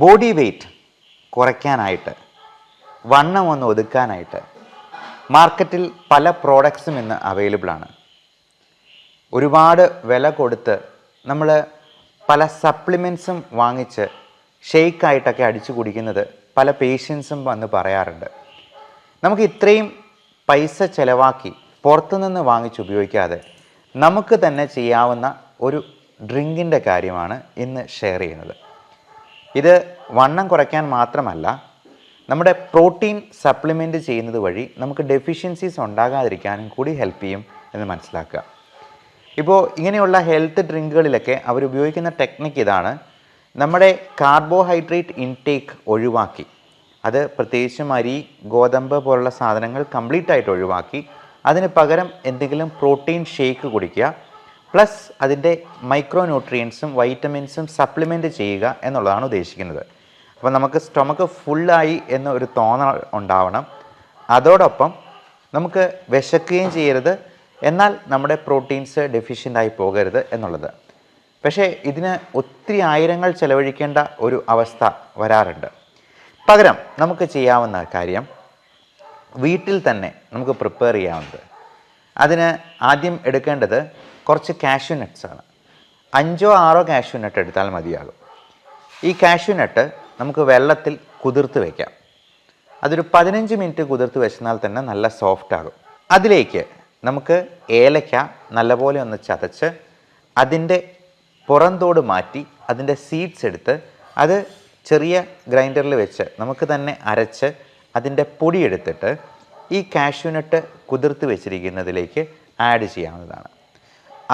Body weight കുറയ്ക്കാനായിട്ട്, വണ്ണം ഒന്ന് ഒതുക്കാനായിട്ട് മാർക്കറ്റിൽ പല പ്രോഡക്ട്സും ഇന്ന് അവൈലബിൾ ആണ്. ഒരുപാട് വില കൊടുത്ത് നമ്മൾ പല സപ്ലിമെൻറ്റ്സും വാങ്ങിച്ച് ഷെയ്ക്കായിട്ടൊക്കെ അടിച്ചു കുടിക്കുന്നത് പല പേഷ്യൻസും വന്ന് പറയാറുണ്ട്. നമുക്ക് ഇത്രയും പൈസ ചിലവാക്കി പുറത്തുനിന്ന് വാങ്ങിച്ച് ഉപയോഗിക്കാതെ നമുക്ക് തന്നെ ചെയ്യാവുന്ന ഒരു ഡ്രിങ്കിൻ്റെ കാര്യമാണ് ഇന്ന് ഷെയർ ചെയ്യുന്നത്. ഇത് വണ്ണം കുറയ്ക്കാൻ മാത്രമല്ല, നമ്മുടെ പ്രോട്ടീൻ സപ്ലിമെൻറ്റ് ചെയ്യുന്നത് വഴി നമുക്ക് ഡെഫിഷ്യൻസീസ് ഉണ്ടാകാതിരിക്കാനും കൂടി ഹെൽപ്പ് ചെയ്യും എന്ന് മനസ്സിലാക്കുക. ഇപ്പോൾ ഇങ്ങനെയുള്ള ഹെൽത്ത് ഡ്രിങ്കുകളിലൊക്കെ അവരുപയോഗിക്കുന്ന ടെക്നിക്ക് ഇതാണ്. നമ്മുടെ കാർബോഹൈഡ്രേറ്റ് ഇൻടേക്ക് ഒഴിവാക്കി, അത് പ്രത്യേകിച്ചും അരി, ഗോതമ്പ് പോലുള്ള സാധനങ്ങൾ കംപ്ലീറ്റ് ആയിട്ട് ഒഴിവാക്കി അതിന് പകരം എന്തെങ്കിലും പ്രോട്ടീൻ ഷേക്ക് കുടിക്കുക, പ്ലസ് അതിൻ്റെ മൈക്രോ ന്യൂട്രിയൻസും വൈറ്റമിൻസും സപ്ലിമെൻറ്റ് ചെയ്യുക എന്നുള്ളതാണ് ഉദ്ദേശിക്കുന്നത്. അപ്പോൾ നമുക്ക് സ്റ്റൊമക്ക് ഫുള്ളായി എന്നൊരു തോന്നൽ ഉണ്ടാവണം. അതോടൊപ്പം നമുക്ക് വിശക്കുകയും ചെയ്യരുത്, എന്നാൽ നമ്മുടെ പ്രോട്ടീൻസ് ഡെഫിഷ്യൻ്റായി പോകരുത് എന്നുള്ളത്. പക്ഷേ ഇതിന് ഒത്തിരി ആയിരങ്ങൾ ചെലവഴിക്കേണ്ട ഒരു അവസ്ഥ വരാറുണ്ട്. പകരം നമുക്ക് ചെയ്യാവുന്ന കാര്യം വീട്ടിൽ തന്നെ നമുക്ക് പ്രിപ്പയർ ചെയ്യാവുന്നത്. അതിന് ആദ്യം എടുക്കേണ്ടത് കുറച്ച് കാഷ്യൂ നട്ട്സാണ്. 5-6 കാഷ്യൂ നട്ട് എടുത്താൽ മതിയാകും. ഈ കാഷ്യൂ നട്ട് നമുക്ക് വെള്ളത്തിൽ കുതിർത്ത് വയ്ക്കാം. അതൊരു 15 മിനിറ്റ് കുതിർത്ത് വെച്ചാൽ തന്നെ നല്ല സോഫ്റ്റ് ആകും. അതിലേക്ക് നമുക്ക് ഏലക്ക നല്ലപോലെ ഒന്ന് ചതച്ച് അതിൻ്റെ പുറന്തോട് മാറ്റി അതിൻ്റെ സീഡ്സ് എടുത്ത് അത് ചെറിയ ഗ്രൈൻഡറിൽ വെച്ച് നമുക്ക് തന്നെ അരച്ച് അതിൻ്റെ പൊടി എടുത്തിട്ട് ഈ കാഷ്യൂ നട്ട് കുതിർത്ത് വെച്ചിരിക്കുന്നതിലേക്ക് ആഡ് ചെയ്യാവുന്നതാണ്.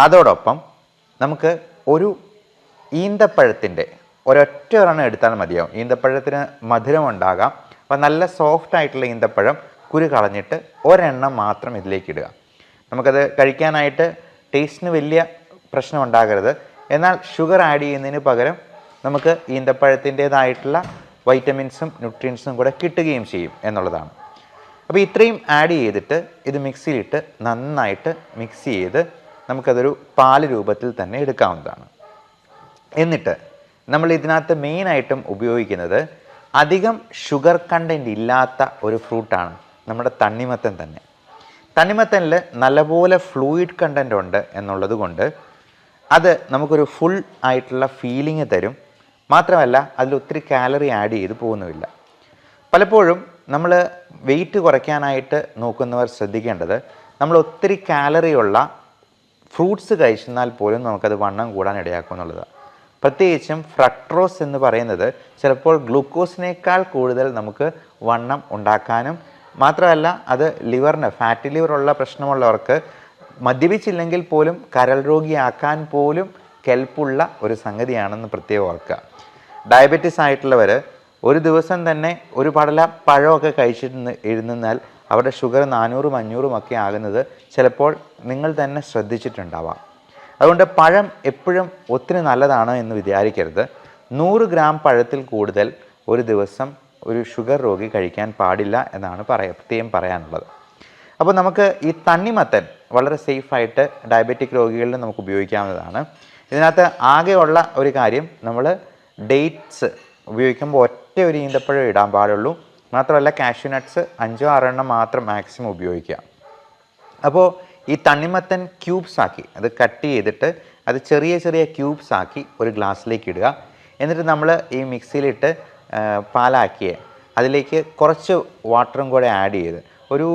അതോടൊപ്പം നമുക്ക് ഒരു ഈന്തപ്പഴത്തിൻ്റെ ഒരൊറ്റ ഒരെണ്ണം എടുത്താൽ മതിയാവും. ഈന്തപ്പഴത്തിന് മധുരം ഉണ്ടാകാം. അപ്പോൾ നല്ല സോഫ്റ്റ് ആയിട്ടുള്ള ഈന്തപ്പഴം കുരു കളഞ്ഞിട്ട് ഒരെണ്ണം മാത്രം ഇതിലേക്ക് ഇടുക. നമുക്കത് കഴിക്കാനായിട്ട് ടേസ്റ്റിന് വലിയ പ്രശ്നം ഉണ്ടാകരുത്, എന്നാൽ ഷുഗർ ആഡ് ചെയ്യുന്നതിന് പകരം നമുക്ക് ഈന്തപ്പഴത്തിൻ്റേതായിട്ടുള്ള വൈറ്റമിൻസും ന്യൂട്രിയൻസും കൂടെ കിട്ടുകയും ചെയ്യും എന്നുള്ളതാണ്. അപ്പോൾ ഇത്രയും ആഡ് ചെയ്തിട്ട് ഇത് മിക്സിയിലിട്ട് നന്നായിട്ട് മിക്സ് ചെയ്ത് നമുക്കതൊരു പാല് രൂപത്തിൽ തന്നെ എടുക്കാവുന്നതാണ്. എന്നിട്ട് നമ്മൾ ഇതിനകത്ത് മെയിനായിട്ടും ഉപയോഗിക്കുന്നത് അധികം ഷുഗർ കണ്ടൻറ്റ് ഇല്ലാത്ത ഒരു ഫ്രൂട്ടാണ് നമ്മുടെ തണ്ണിമത്തൻ തന്നെ. തണ്ണിമത്തനിൽ നല്ലപോലെ ഫ്ലൂയിഡ് കണ്ടൻറ്റ് ഉണ്ട് എന്നുള്ളത് കൊണ്ട് അത് നമുക്കൊരു ഫുൾ ആയിട്ടുള്ള ഫീലിംഗ് തരും. മാത്രമല്ല അതിൽ ഒത്തിരി കാലറി ആഡ് ചെയ്ത് പോകുന്നുമില്ല. പലപ്പോഴും നമ്മൾ വെയിറ്റ് കുറയ്ക്കാനായിട്ട് നോക്കുന്നവർ ശ്രദ്ധിക്കേണ്ടത്, നമ്മൾ ഒത്തിരി കാലറിയുള്ള ഫ്രൂട്ട്സ് കഴിച്ചെന്നാൽ പോലും നമുക്കത് വണ്ണം കൂടാൻ ഇടയാക്കും എന്നുള്ളതാണ്. പ്രത്യേകിച്ചും ഫ്രക്ട്രോസ് എന്ന് പറയുന്നത് ചിലപ്പോൾ ഗ്ലൂക്കോസിനേക്കാൾ കൂടുതൽ നമുക്ക് വണ്ണം ഉണ്ടാക്കാനും മാത്രമല്ല അത് ലിവറിന് ഫാറ്റി ലിവറുള്ള പ്രശ്നമുള്ളവർക്ക് മദ്യപിച്ചില്ലെങ്കിൽ പോലും കരൾ രോഗിയാക്കാൻ പോലും കെൽപ്പുള്ള ഒരു സംഗതിയാണെന്ന് പ്രത്യേകം ഓർക്കുക. ഡയബറ്റീസ് ആയിട്ടുള്ളവർ ഒരു ദിവസം തന്നെ ഒരു പടല പഴമൊക്കെ കഴിച്ചിട്ട് ഇരുന്നാൽ അവരുടെ ഷുഗർ 400-500 ഒക്കെ ആകുന്നത് ചിലപ്പോൾ നിങ്ങൾ തന്നെ ശ്രദ്ധിച്ചിട്ടുണ്ടാവാം. അതുകൊണ്ട് പഴം എപ്പോഴും ഒത്തിരി നല്ലതാണ് എന്ന് വിചാരിക്കരുത്. 100 ഗ്രാം പഴത്തിൽ കൂടുതൽ ഒരു ദിവസം ഒരു ഷുഗർ രോഗി കഴിക്കാൻ പാടില്ല എന്നാണ് പ്രത്യേകം പറയാനുള്ളത്. അപ്പോൾ നമുക്ക് ഈ തണ്ണിമത്തൻ വളരെ സേഫായിട്ട് ഡയബറ്റിക് രോഗികളിൽ നമുക്ക് ഉപയോഗിക്കാവുന്നതാണ്. ഇതിനകത്ത് ആകെയുള്ള ഒരു കാര്യം, നമ്മൾ ഡേറ്റ്സ് ഉപയോഗിക്കുമ്പോൾ ഒറ്റ ഒരു ഈന്തപ്പഴം ഇടാൻ പാടുള്ളൂ. മാത്രമല്ല കാഷ്യൂ നട്ട്സ് 5-6 എണ്ണം മാത്രം മാക്സിമം ഉപയോഗിക്കുക. അപ്പോൾ ഈ തണ്ണിമത്തൻ ക്യൂബ്സ് ആക്കി അത് കട്ട് ചെയ്തിട്ട് അത് ചെറിയ ചെറിയ ക്യൂബ്സ് ആക്കി ഒരു ഗ്ലാസ്സിലേക്ക് ഇടുക. എന്നിട്ട് നമ്മൾ ഈ മിക്സിയിലിട്ട് പാലാക്കിയ അതിലേക്ക് കുറച്ച് വാട്ടറും കൂടെ ആഡ് ചെയ്ത് ഒരു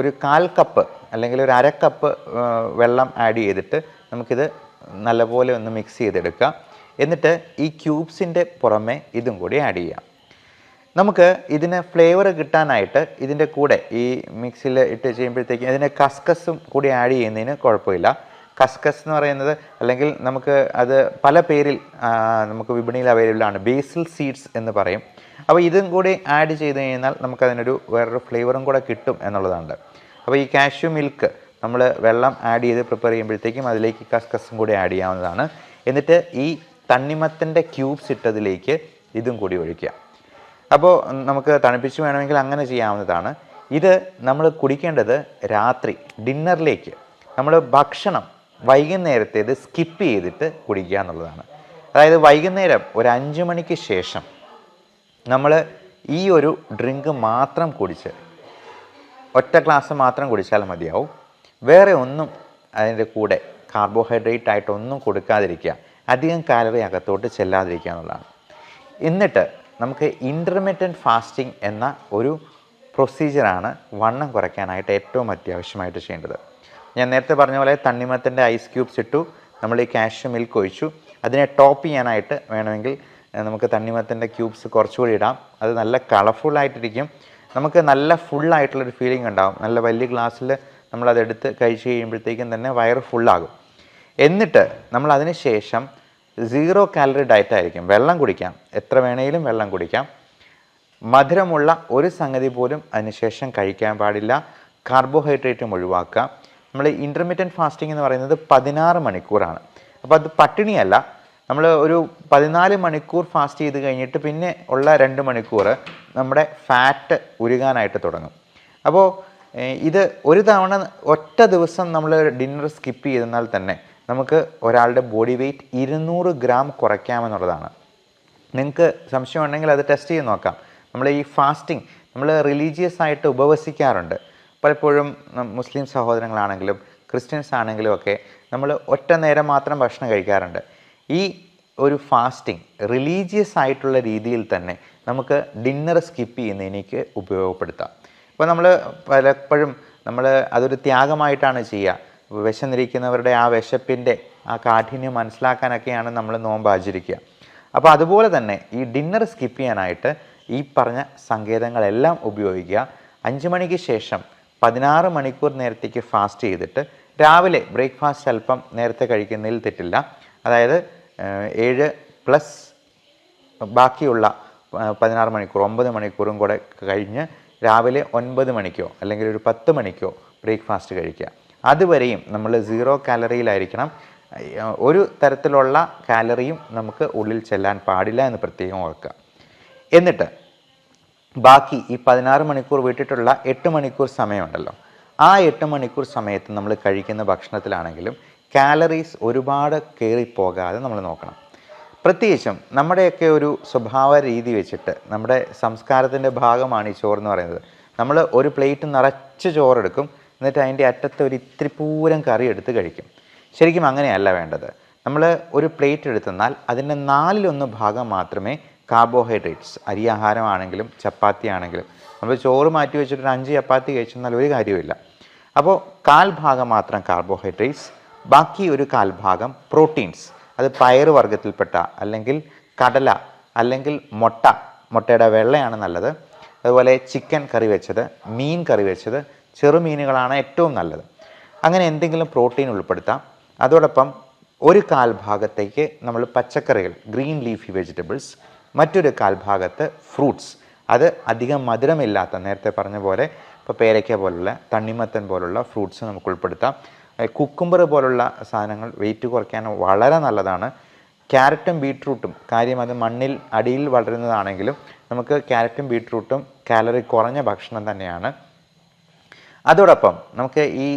1/4 കപ്പ് അല്ലെങ്കിൽ ഒരു 1/2 കപ്പ് വെള്ളം ആഡ് ചെയ്തിട്ട് നമുക്കിത് നല്ലപോലെ ഒന്ന് മിക്സ് ചെയ്തെടുക്കുക. എന്നിട്ട് ഈ ക്യൂബ്സിൻ്റെ പുറമെ ഇതും കൂടി ആഡ് ചെയ്യാം. നമുക്ക് ഇതിന് ഫ്ലേവർ കിട്ടാനായിട്ട് ഇതിൻ്റെ കൂടെ ഈ മിക്സിയിൽ ഇട്ട് ചെയ്യുമ്പോഴത്തേക്കും ഇതിന് കസ്കസും കൂടി ആഡ് ചെയ്യുന്നതിന് കുഴപ്പമില്ല. കസ്കസ് എന്ന് പറയുന്നത് അല്ലെങ്കിൽ നമുക്ക് അത് പല പേരിൽ നമുക്ക് വിപണിയിൽ അവൈലബിൾ ആണ്. ബേസിൽ സീഡ്സ് എന്ന് പറയും. അപ്പോൾ ഇതും കൂടി ആഡ് ചെയ്ത് കഴിഞ്ഞാൽ നമുക്കതിനൊരു വേറൊരു ഫ്ലേവറും കൂടെ കിട്ടും എന്നുള്ളതാണ്. അപ്പോൾ ഈ കാഷ്യൂ മിൽക്ക് നമ്മൾ വെള്ളം ആഡ് ചെയ്ത് പ്രിപ്പയർ ചെയ്യുമ്പോഴത്തേക്കും അതിലേക്ക് കസ്കസും കൂടി ആഡ് ചെയ്യാവുന്നതാണ്. എന്നിട്ട് ഈ തണ്ണിമത്തൻ്റെ ക്യൂബ്സ് ഇട്ടതിലേക്ക് ഇതും കൂടി ഒഴിക്കുക. അപ്പോൾ നമുക്ക് തണുപ്പിച്ച് വേണമെങ്കിൽ അങ്ങനെ ചെയ്യാവുന്നതാണ്. ഇത് നമ്മൾ കുടിക്കേണ്ടത് രാത്രി ഡിന്നറിലേക്ക്, നമ്മൾ ഭക്ഷണം വൈകുന്നേരത്തേത് സ്കിപ്പ് ചെയ്തിട്ട് കുടിക്കുക എന്നുള്ളതാണ്. അതായത് വൈകുന്നേരം ഒരു 5 മണിക്ക് ശേഷം നമ്മൾ ഈ ഒരു ഡ്രിങ്ക് മാത്രം കുടിച്ച് ഒറ്റ ഗ്ലാസ് മാത്രം കുടിച്ചാൽ മതിയാവും. വേറെ ഒന്നും അതിൻ്റെ കൂടെ കാർബോഹൈഡ്രേറ്റ് ആയിട്ടൊന്നും കൊടുക്കാതിരിക്കുക, അധികം കാലറി അകത്തോട്ട് ചെല്ലാതിരിക്കുക എന്നുള്ളതാണ്. എന്നിട്ട് നമുക്ക് ഇൻ്റർമിറ്റൻറ്റ് ഫാസ്റ്റിംഗ് എന്ന ഒരു പ്രൊസീജിയറാണ് വണ്ണം കുറയ്ക്കാനായിട്ട് ഏറ്റവും അത്യാവശ്യമായിട്ട് ചെയ്യേണ്ടത്. ഞാൻ നേരത്തെ പറഞ്ഞ പോലെ തണ്ണിമത്തൻ്റെ ഐസ് ക്യൂബ്സ് ഇട്ടു, നമ്മൾ ഈ കാഷ്യൂ മിൽക്ക് ഒഴിച്ചു. അതിനെ ടോപ്പ് ചെയ്യാനായിട്ട് വേണമെങ്കിൽ നമുക്ക് തണ്ണിമത്തൻ്റെ ക്യൂബ്സ് കുറച്ചുകൂടി ഇടാം. അത് നല്ല കളർഫുള്ളായിട്ടിരിക്കും, നമുക്ക് നല്ല ഫുള്ളായിട്ടുള്ളൊരു ഫീലിംഗ് ഉണ്ടാകും. നല്ല വലിയ ഗ്ലാസ്സിൽ നമ്മളതെടുത്ത് കഴിച്ച് കഴിയുമ്പോഴത്തേക്കും തന്നെ വയറ് ഫുള്ളാകും. എന്നിട്ട് നമ്മൾ അതിന് ശേഷം 0 കാലറി ഡയറ്റായിരിക്കും. വെള്ളം കുടിക്കാം, എത്ര വേണമെങ്കിലും വെള്ളം കുടിക്കാം. മധുരമുള്ള ഒരു സംഗതി പോലും അതിനുശേഷം കഴിക്കാൻ പാടില്ല. കാർബോഹൈഡ്രേറ്റും ഒഴിവാക്കുക. നമ്മൾ ഇൻ്റർമിറ്റൻറ്റ് ഫാസ്റ്റിംഗ് എന്ന് പറയുന്നത് 16 മണിക്കൂറാണ്. അപ്പോൾ അത് പട്ടിണിയല്ല. നമ്മൾ ഒരു 14 മണിക്കൂർ ഫാസ്റ്റ് ചെയ്ത് കഴിഞ്ഞിട്ട് പിന്നെ ഉള്ള 2 മണിക്കൂർ നമ്മുടെ ഫാറ്റ് ഉരുകാനായിട്ട് തുടങ്ങും. അപ്പോൾ ഇത് ഒരു തവണ ഒറ്റ ദിവസം നമ്മൾ ഡിന്നർ സ്കിപ്പ് ചെയ്തെന്നാൽ തന്നെ നമുക്ക് ഒരാളുടെ ബോഡി വെയ്റ്റ് 200 ഗ്രാം കുറയ്ക്കാമെന്നുള്ളതാണ്. നിങ്ങൾക്ക് സംശയം ഉണ്ടെങ്കിൽ അത് ടെസ്റ്റ് ചെയ്ത് നോക്കാം. നമ്മൾ ഈ ഫാസ്റ്റിംഗ് നമ്മൾ റിലീജിയസ് ആയിട്ട് ഉപവസിക്കാറുണ്ട്. പലപ്പോഴും മുസ്ലിം സഹോദരങ്ങളാണെങ്കിലും ക്രിസ്ത്യൻസ് ആണെങ്കിലും ഒക്കെ നമ്മൾ ഒറ്റ നേരം മാത്രം ഭക്ഷണം കഴിക്കാറുണ്ട്. ഈ ഒരു ഫാസ്റ്റിംഗ് റിലീജിയസ് ആയിട്ടുള്ള രീതിയിൽ തന്നെ നമുക്ക് ഡിന്നർ സ്കിപ്പ് ചെയ്യുന്നതിനേക്ക് ഉപയോഗപ്പെടുത്താം. ഇപ്പോൾ നമ്മൾ പലപ്പോഴും അതൊരു ത്യാഗമായിട്ടാണ് ചെയ്യുക. വിശന്നിരിക്കുന്നവരുടെ ആ വിശപ്പിൻ്റെ ആ കാഠിന്യം മനസ്സിലാക്കാനൊക്കെയാണ് നമ്മൾ നോമ്പ് ആചരിക്കുക. അപ്പോൾ അതുപോലെ തന്നെ ഈ ഡിന്നർ സ്കിപ്പ് ചെയ്യാനായിട്ട് ഈ പറഞ്ഞ സങ്കേതങ്ങളെല്ലാം ഉപയോഗിക്കുക. 5 മണിക്ക് ശേഷം 16 മണിക്കൂർ നേരത്തേക്ക് ഫാസ്റ്റ് ചെയ്തിട്ട് രാവിലെ ബ്രേക്ക്ഫാസ്റ്റ് അല്പം നേരത്തെ കഴിക്കുന്നതിൽ തെറ്റില്ല. അതായത് 7 പ്ലസ് ബാക്കിയുള്ള 16 മണിക്കൂർ 9 മണിക്കൂറും കൂടെ കഴിഞ്ഞ് രാവിലെ 9 മണിക്കോ അല്ലെങ്കിൽ ഒരു 10 മണിക്കോ ബ്രേക്ക്ഫാസ്റ്റ് കഴിക്കുക. അതുവരെയും നമ്മൾ 0 കാലറിയിലായിരിക്കണം. ഒരു തരത്തിലുള്ള കാലറിയും നമുക്ക് ഉള്ളിൽ ചെല്ലാൻ പാടില്ല എന്ന് പ്രത്യേകം ഓർക്കുക. എന്നിട്ട് ബാക്കി ഈ 16 മണിക്കൂർ വിട്ടിട്ടുള്ള 8 മണിക്കൂർ സമയമുണ്ടല്ലോ, ആ 8 മണിക്കൂർ സമയത്ത് നമ്മൾ കഴിക്കുന്ന ഭക്ഷണത്തിലാണെങ്കിലും കാലറീസ് ഒരുപാട് കയറിപ്പോകാതെ നമ്മൾ നോക്കണം. പ്രത്യേകിച്ചും നമ്മുടെയൊക്കെ ഒരു സ്വഭാവ രീതി വെച്ചിട്ട് നമ്മുടെ സംസ്കാരത്തിൻ്റെ ഭാഗമാണ് ഈ ചോറെന്ന് പറയുന്നത്. നമ്മൾ ഒരു പ്ലേറ്റ് നിറച്ച് ചോറെടുക്കും, എന്നിട്ട് അതിൻ്റെ അറ്റത്ത് ഒരു ഇത്തിരി പൂരം കറി എടുത്ത് കഴിക്കും. ശരിക്കും അങ്ങനെയല്ല വേണ്ടത്. നമ്മൾ ഒരു പ്ലേറ്റ് എടുത്തെന്നാൽ അതിൻ്റെ 4/1 ഭാഗം മാത്രമേ കാർബോഹൈഡ്രേറ്റ്സ്, അരിയാഹാരമാണെങ്കിലും ചപ്പാത്തി ആണെങ്കിലും, നമ്മൾ ചോറ് മാറ്റി വെച്ചിട്ട് 5 ചപ്പാത്തി കഴിച്ചെന്നാൽ ഒരു കാര്യമില്ല. അപ്പോൾ 1/4 ഭാഗം മാത്രം കാർബോഹൈഡ്രേറ്റ്സ്, ബാക്കി ഒരു 1/4 ഭാഗം പ്രോട്ടീൻസ്. അത് പയറ് വർഗ്ഗത്തിൽപ്പെട്ട അല്ലെങ്കിൽ കടല അല്ലെങ്കിൽ മുട്ടയുടെ വെള്ളയാണ് നല്ലത്. അതുപോലെ ചിക്കൻ കറി വെച്ചത്, മീൻ കറി വെച്ചത്, ചെറുമീനുകളാണ് ഏറ്റവും നല്ലത്. അങ്ങനെ എന്തെങ്കിലും പ്രോട്ടീൻ ഉൾപ്പെടുത്താം. അതോടൊപ്പം ഒരു 1/4 ഭാഗത്തേക്ക് നമ്മൾ പച്ചക്കറികൾ, ഗ്രീൻ ലീഫി വെജിറ്റബിൾസ്, മറ്റൊരു 1/4 ഭാഗത്ത് ഫ്രൂട്ട്സ്. അത് അധികം മധുരമില്ലാത്ത, നേരത്തെ പറഞ്ഞ പോലെ ഇപ്പോൾ പേരയ്ക്ക പോലുള്ള തണ്ണിമത്തൻ പോലുള്ള ഫ്രൂട്ട്സ് നമുക്ക് ഉൾപ്പെടുത്താം. കുക്കുംബർ പോലുള്ള സാധനങ്ങൾ വെയിറ്റ് കുറയ്ക്കാൻ വളരെ നല്ലതാണ്. ക്യാരറ്റും ബീട്രൂട്ടും, കാര്യം അത് മണ്ണിൽ അടിയിൽ വളരുന്നതാണെങ്കിലും നമുക്ക് ക്യാരറ്റും ബീട്രൂട്ടും കാലറി കുറഞ്ഞ ഭക്ഷണം തന്നെയാണ്. അതോടൊപ്പം നമുക്ക് ഈ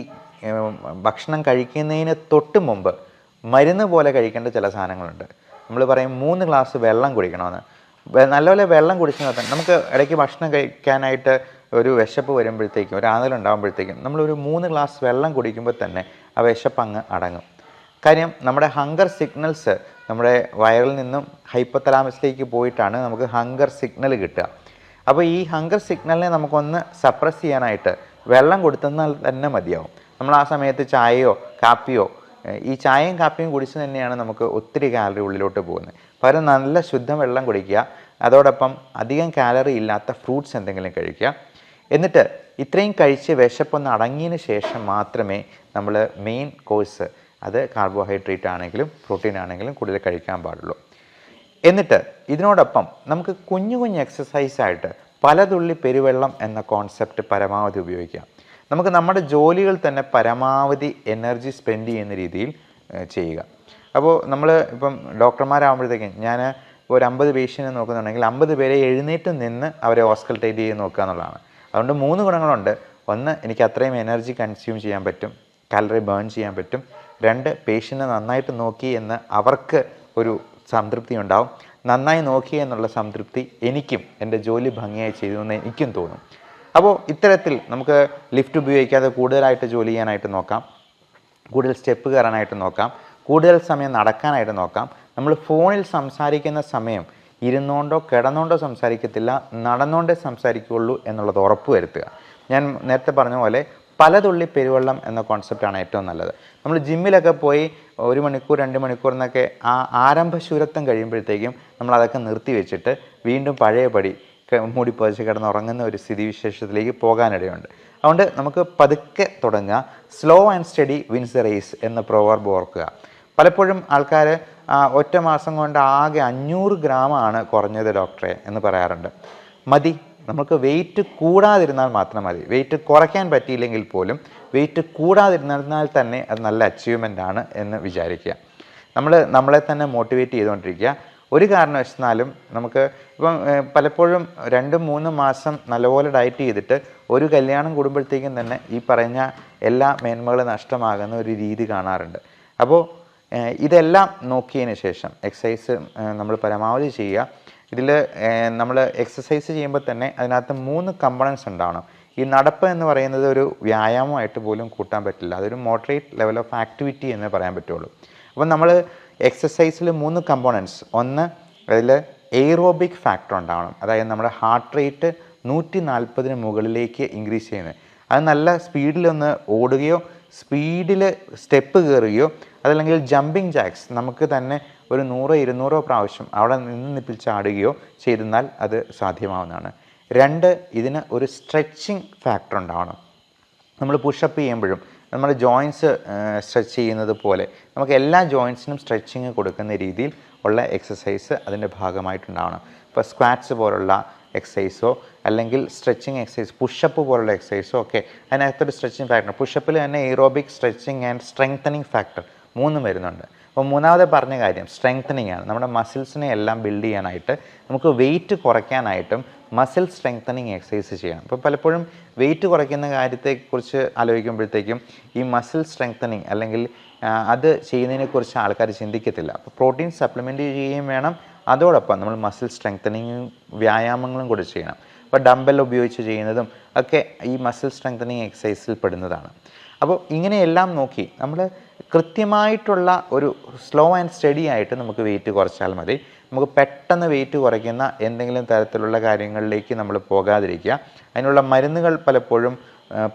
ഭക്ഷണം കഴിക്കുന്നതിന് തൊട്ട് മുമ്പ് മരുന്ന് പോലെ കഴിക്കേണ്ട ചില സാധനങ്ങളുണ്ട്. നമ്മൾ പറയും 3 ഗ്ലാസ് വെള്ളം കുടിക്കണമെന്ന്. നല്ലപോലെ വെള്ളം കുടിച്ചാൽ തന്നെ നമുക്ക് ഇടയ്ക്ക് ഭക്ഷണം കഴിക്കാനായിട്ട് ഒരു വിശപ്പ് വരുമ്പോഴത്തേക്കും, ഒരു ആനലുണ്ടാകുമ്പോഴത്തേക്കും നമ്മളൊരു 3 ഗ്ലാസ് വെള്ളം കുടിക്കുമ്പോൾ തന്നെ ആ വിശപ്പ് അങ്ങ് അടങ്ങും. കാര്യം നമ്മുടെ ഹങ്കർ സിഗ്നൽസ് നമ്മുടെ വയറിൽ നിന്നും ഹൈപ്പോതലാമസിലേക്ക് പോയിട്ടാണ് നമുക്ക് ഹങ്കർ സിഗ്നൽ കിട്ടുക. അപ്പോൾ ഈ ഹങ്കർ സിഗ്നലിനെ നമുക്കൊന്ന് സപ്രസ് ചെയ്യാനായിട്ട് വെള്ളം കൊടുത്തെന്നാൽ തന്നെ മതിയാവും. നമ്മൾ ആ സമയത്ത് ചായയോ കാപ്പിയോ, ഈ ചായയും കാപ്പിയും കുടിച്ച് തന്നെയാണ് നമുക്ക് ഒത്തിരി കാലറി ഉള്ളിലോട്ട് പോകുന്നത്. പകരം നല്ല ശുദ്ധ വെള്ളം കുടിക്കുക. അതോടൊപ്പം അധികം കാലറി ഇല്ലാത്ത ഫ്രൂട്ട്സ് എന്തെങ്കിലും കഴിക്കുക. എന്നിട്ട് ഇത്രയും കഴിച്ച് വിശപ്പൊന്ന് അടങ്ങിയതിന് ശേഷം മാത്രമേ നമ്മൾ മെയിൻ കോഴ്സ്, അത് കാർബോഹൈഡ്രേറ്റ് ആണെങ്കിലും പ്രോട്ടീൻ ആണെങ്കിലും കൂടുതൽ കഴിക്കാൻ പാടുള്ളൂ. എന്നിട്ട് ഇതിനോടൊപ്പം നമുക്ക് കുഞ്ഞു എക്സസൈസായിട്ട് പലതുള്ളി പെരുവെള്ളം എന്ന കോൺസെപ്റ്റ് പരമാവധി ഉപയോഗിക്കാം. നമുക്ക് നമ്മുടെ ജോലികൾ തന്നെ പരമാവധി എനർജി സ്പെൻഡ് ചെയ്യുന്ന രീതിയിൽ ചെയ്യുക. അപ്പോൾ നമ്മൾ ഇപ്പം ഡോക്ടർമാരാകുമ്പോഴത്തേക്കും ഞാൻ ഒരു 50 പേഷ്യൻറ്റിനെ നോക്കുന്നുണ്ടെങ്കിൽ 50 പേരെ എഴുന്നേറ്റ് നിന്ന് അവരെ ഓസ്കൾട്ടേറ്റ് ചെയ്ത് നോക്കുക എന്നുള്ളതാണ്. അതുകൊണ്ട് 3 ഗുണങ്ങളുണ്ട്. ഒന്ന്, എനിക്ക് അത്രയും എനർജി കൺസ്യൂം ചെയ്യാൻ പറ്റും, കാലറി ബേൺ ചെയ്യാൻ പറ്റും. 2, പേഷ്യൻറ്റിനെ നന്നായിട്ട് നോക്കി എന്ന് അവർക്ക് ഒരു സംതൃപ്തി ഉണ്ടാവും. നന്നായി നോക്കി എന്നുള്ള സംതൃപ്തി എനിക്കും എൻ്റെ ജോലി ഭംഗിയായി ചെയ്തു എന്ന് എനിക്കും തോന്നും. അപ്പോൾ ഇത്തരത്തിൽ നമുക്ക് ലിഫ്റ്റ് ഉപയോഗിക്കാതെ കൂടുതലായിട്ട് ജോലി ചെയ്യാനായിട്ട് നോക്കാം, കൂടുതൽ സ്റ്റെപ്പ് കയറാനായിട്ട് നോക്കാം, കൂടുതൽ സമയം നടക്കാനായിട്ട് നോക്കാം. നമ്മൾ ഫോണിൽ സംസാരിക്കുന്ന സമയം ഇരുന്നുകൊണ്ടോ കിടന്നുകൊണ്ടോ സംസാരിക്കത്തില്ല, നടന്നുകൊണ്ടേ സംസാരിക്കുകയുള്ളൂ എന്നുള്ളത് ഉറപ്പ് വരുത്തുക. ഞാൻ നേരത്തെ പറഞ്ഞ പോലെ പലതുള്ളി പെരുവെള്ളം എന്ന കോൺസെപ്റ്റാണ് ഏറ്റവും നല്ലത്. നമ്മൾ ജിമ്മിലൊക്കെ പോയി 1 മണിക്കൂർ 2 മണിക്കൂർ എന്നൊക്കെ ആ ആരംഭശൂരത്വം കഴിയുമ്പോഴത്തേക്കും നമ്മളതൊക്കെ നിർത്തി വെച്ചിട്ട് വീണ്ടും പഴയപടി മൂടി പുതച്ച് കിടന്നുറങ്ങുന്ന ഒരു സ്ഥിതിവിശേഷത്തിലേക്ക് പോകാനിടയുണ്ട്. അതുകൊണ്ട് നമുക്ക് പതുക്കെ തുടങ്ങുക. Slow and steady wins the race എന്ന പ്രൊവർബ് ഓർക്കുക. പലപ്പോഴും ആൾക്കാർ ഒറ്റ മാസം കൊണ്ട് ആകെ 500 ഗ്രാമാണ് കുറഞ്ഞത് ഡോക്ടറെ എന്ന് പറയാറുണ്ട്. മതി, നമുക്ക് വെയിറ്റ് കൂടാതിരുന്നാൽ മാത്രം മതി. വെയിറ്റ് കുറയ്ക്കാൻ പറ്റിയില്ലെങ്കിൽ പോലും വെയിറ്റ് കൂടാതിരുന്നാൽ തന്നെ അത് നല്ല അച്ചീവ്മെൻ്റ് ആണ് എന്ന് വിചാരിക്കുക. നമ്മളെ തന്നെ മോട്ടിവേറ്റ് ചെയ്തുകൊണ്ടിരിക്കുക. ഒരു കാരണവശാലും നമുക്ക് ഇപ്പം പലപ്പോഴും 2-3 മാസം നല്ലപോലെ ഡയറ്റ് ചെയ്തിട്ട് ഒരു കല്യാണം കൂടുമ്പോഴത്തേക്കും തന്നെ ഈ പറഞ്ഞ എല്ലാ മേന്മകളും നഷ്ടമാകുന്ന ഒരു രീതി കാണാറുണ്ട്. അപ്പോൾ ഇതെല്ലാം നോക്കിയതിന് ശേഷം എക്സസൈസ് നമ്മൾ പരമാവധി ചെയ്യുക. ഇതിൽ നമ്മൾ എക്സസൈസ് ചെയ്യുമ്പോൾ തന്നെ അതിനകത്ത് 3 കമ്പണൻസ് ഉണ്ടാവണം. ഈ നടപ്പ് എന്ന് പറയുന്നത് ഒരു വ്യായാമമായിട്ട് പോലും കൂട്ടാൻ പറ്റില്ല, അതൊരു മോഡറേറ്റ് ലെവൽ ഓഫ് ആക്ടിവിറ്റി എന്ന് പറയാൻ പറ്റുള്ളൂ. അപ്പം നമ്മൾ എക്സസൈസിൽ 3 കമ്പോണൻസ്, ഒന്ന് അതിൽ എയ്റോബിക് ഫാക്ടർ ഉണ്ടാവണം, അതായത് നമ്മുടെ ഹാർട്ട് റേറ്റ് 140 മുകളിലേക്ക് ഇൻക്രീസ് ചെയ്യുന്നത്. അത് നല്ല സ്പീഡിലൊന്ന് ഓടുകയോ സ്പീഡിൽ സ്റ്റെപ്പ് കയറുകയോ അതല്ലെങ്കിൽ ജമ്പിങ് ജാക്സ് നമുക്ക് തന്നെ ഒരു 100-200 പ്രാവശ്യം അവിടെ നിന്ന് ചാടുകയോ ചെയ്തെന്നാൽ അത് സാധ്യമാവുന്നതാണ്. 2, ഇതിന് ഒരു സ്ട്രെച്ചിങ് ഫാക്ടർ ഉണ്ടാവണം. നമ്മൾ പുഷപ്പ് ചെയ്യുമ്പോഴും നമ്മുടെ ജോയിൻറ്റ്സ് സ്ട്രെച്ച് ചെയ്യുന്നത് പോലെ നമുക്ക് എല്ലാ ജോയിൻറ്റ്സിനും സ്ട്രെച്ചിങ് കൊടുക്കുന്ന രീതിയിൽ ഉള്ള എക്സസൈസ് അതിൻ്റെ ഭാഗമായിട്ടുണ്ടാവണം. ഇപ്പോൾ സ്ക്വാറ്റ്സ് പോലുള്ള എക്സസൈസോ അല്ലെങ്കിൽ സ്ട്രെച്ചിങ് എക്സസൈസ്, പുഷപ്പ് പോലുള്ള എക്സസൈസോ ഒക്കെ അതിനകത്തൊരു സ്ട്രെച്ചിങ് ഫാക്ടർ. പുഷപ്പിൽ തന്നെ aerobic, stretching and strengthening factor 3 വരുന്നുണ്ട്. അപ്പോൾ 3ാമത് പറഞ്ഞ കാര്യം സ്ട്രെങ്തനിങ് ആണ്. നമ്മുടെ മസിൽസിനെ എല്ലാം ബിൽഡ് ചെയ്യാനായിട്ട് നമുക്ക് വെയിറ്റ് കുറയ്ക്കാനായിട്ടും മസിൽ സ്ട്രെങ്തനിങ് എക്സസൈസ് ചെയ്യണം. അപ്പോൾ പലപ്പോഴും വെയിറ്റ് കുറയ്ക്കുന്ന കാര്യത്തെക്കുറിച്ച് ആലോചിക്കുമ്പോഴത്തേക്കും ഈ മസിൽ സ്ട്രെങ്തനിങ് അല്ലെങ്കിൽ അത് ചെയ്യുന്നതിനെക്കുറിച്ച് ആൾക്കാർ ചിന്തിക്കത്തില്ല. അപ്പോൾ പ്രോട്ടീൻ സപ്ലിമെൻറ്റ് ചെയ്യുകയും വേണം, അതോടൊപ്പം നമ്മൾ മസിൽ സ്ട്രെങ്തനിങ്ങും വ്യായാമങ്ങളും കൂടി ചെയ്യണം. അപ്പോൾ ഡംബൽ ഉപയോഗിച്ച് ചെയ്യുന്നതും ഒക്കെ ഈ മസിൽ സ്ട്രെങ്തനിങ് എക്സസൈസിൽ പെടുന്നതാണ്. അപ്പോൾ ഇങ്ങനെയെല്ലാം നോക്കി നമ്മൾ കൃത്യമായിട്ടുള്ള ഒരു സ്ലോ ആൻഡ് സ്റ്റഡി ആയിട്ട് നമുക്ക് വെയിറ്റ് കുറച്ചാൽ മതി. നമുക്ക് പെട്ടെന്ന് വെയിറ്റ് കുറയ്ക്കുന്ന എന്തെങ്കിലും തരത്തിലുള്ള കാര്യങ്ങളിലേക്ക് നമ്മൾ പോകാതിരിക്കുക. അതിനുള്ള മരുന്നുകൾ പലപ്പോഴും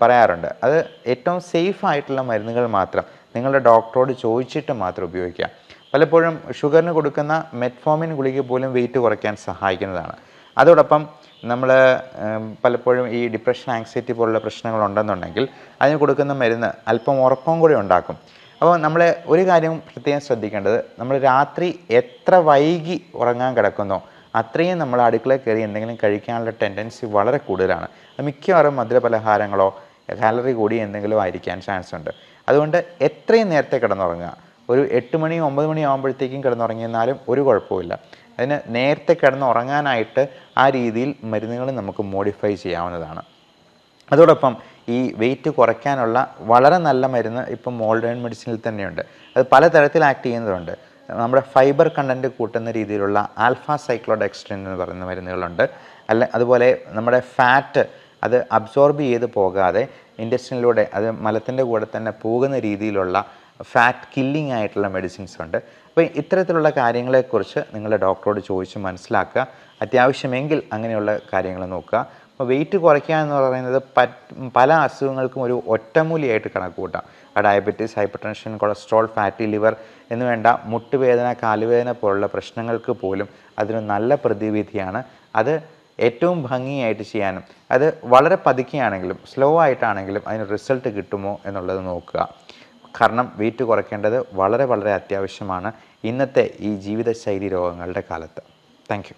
പറയാറുണ്ട്. അത് ഏറ്റവും സേഫ് ആയിട്ടുള്ള മരുന്നുകൾ മാത്രം നിങ്ങളുടെ ഡോക്ടറോട് ചോദിച്ചിട്ട് മാത്രം ഉപയോഗിക്കുക. പലപ്പോഴും ഷുഗറിന് കൊടുക്കുന്ന മെറ്റ്ഫോമിൻ ഗുളിക പോലും വെയിറ്റ് കുറയ്ക്കാൻ സഹായിക്കുന്നതാണ്. അതോടൊപ്പം നമ്മൾ പലപ്പോഴും ഈ ഡിപ്രഷൻ, ആങ്സൈറ്റി പോലുള്ള പ്രശ്നങ്ങളുണ്ടെന്നുണ്ടെങ്കിൽ അതിന് കൊടുക്കുന്ന മരുന്ന് അല്പം ഉറക്കം കൂടി ഉണ്ടാക്കും. അപ്പോൾ നമ്മൾ ഒരു കാര്യം പ്രത്യേകം ശ്രദ്ധിക്കേണ്ടത്, നമ്മൾ രാത്രി എത്ര വൈകി ഉറങ്ങാൻ കിടക്കുന്നോ അത്രയും നമ്മൾ അടുക്കളയിൽ കയറി എന്തെങ്കിലും കഴിക്കാനുള്ള ടെൻഡൻസി വളരെ കൂടുതലാണ്. അത് മിക്കവാറും മധുരപലഹാരങ്ങളോ കാലറി കൂടി എന്തെങ്കിലും ആയിരിക്കാൻ ചാൻസ് ഉണ്ട്. അതുകൊണ്ട് എത്രയും നേരത്തെ കിടന്നുറങ്ങുക. ഒരു 8 മണി 9 മണി ആകുമ്പോഴത്തേക്കും കിടന്നുറങ്ങിയെന്നാലും ഒരു കുഴപ്പമില്ല. അതിന് നേരത്തെ കിടന്നുറങ്ങാനായിട്ട് ആ രീതിയിൽ മരുന്നുകൾ നമുക്ക് മോഡിഫൈ ചെയ്യാവുന്നതാണ്. അതോടൊപ്പം ഈ വെയിറ്റ് കുറയ്ക്കാനുള്ള വളരെ നല്ല മരുന്ന് ഇപ്പം മോഡേൺ മെഡിസിനിൽ തന്നെയുണ്ട്. അത് പലതരത്തിൽ ആക്ട് ചെയ്യുന്നതുണ്ട്. നമ്മുടെ ഫൈബർ കണ്ടൻറ്റ് കൂട്ടുന്ന രീതിയിലുള്ള ആൽഫ സൈക്ലോഡെക്സ്ട്രിൻ എന്ന് പറയുന്ന മരുന്നുകളുണ്ട്. അതുപോലെ നമ്മുടെ ഫാറ്റ് അത് അബ്സോർബ് ചെയ്ത് പോകാതെ ഇൻറ്റസ്റ്റിനിലൂടെ അത് മലത്തിൻ്റെ കൂടെ തന്നെ പോകുന്ന രീതിയിലുള്ള ഫാറ്റ് കില്ലിംഗ് ആയിട്ടുള്ള മെഡിസിൻസ് ഉണ്ട്. അപ്പോൾ ഇത്തരത്തിലുള്ള കാര്യങ്ങളെക്കുറിച്ച് നിങ്ങളുടെ ഡോക്ടറോട് ചോദിച്ച് മനസ്സിലാക്കുക. അത്യാവശ്യമെങ്കിൽ അങ്ങനെയുള്ള കാര്യങ്ങൾ നോക്കുക. അപ്പോൾ വെയിറ്റ് കുറയ്ക്കുക എന്ന് പറയുന്നത് പല അസുഖങ്ങൾക്കും ഒരു ഒറ്റമൂലിയായിട്ട് കണക്ക് കൂട്ടാം. Diabetes, hyper tension, cholesterol, fatty liver എന്ന് വേണ്ട മുട്ടുവേദന, കാലുവേദന പോലുള്ള പ്രശ്നങ്ങൾക്ക് പോലും അതൊരു നല്ല പ്രതിവിധിയാണ്. അത് ഏറ്റവും ഭംഗിയായിട്ട് ചെയ്യാനും അത് വളരെ പതുക്കെയാണെങ്കിലും സ്ലോ ആയിട്ടാണെങ്കിലും അതിന് റിസൾട്ട് കിട്ടുമോ എന്നുള്ളത് നോക്കുക. കാരണം വെയിറ്റ് കുറയ്ക്കേണ്ടത് വളരെ വളരെ അത്യാവശ്യമാണ് ഇന്നത്തെ ഈ ജീവിതശൈലി രോഗങ്ങളുടെ കാലത്ത്. Thank you.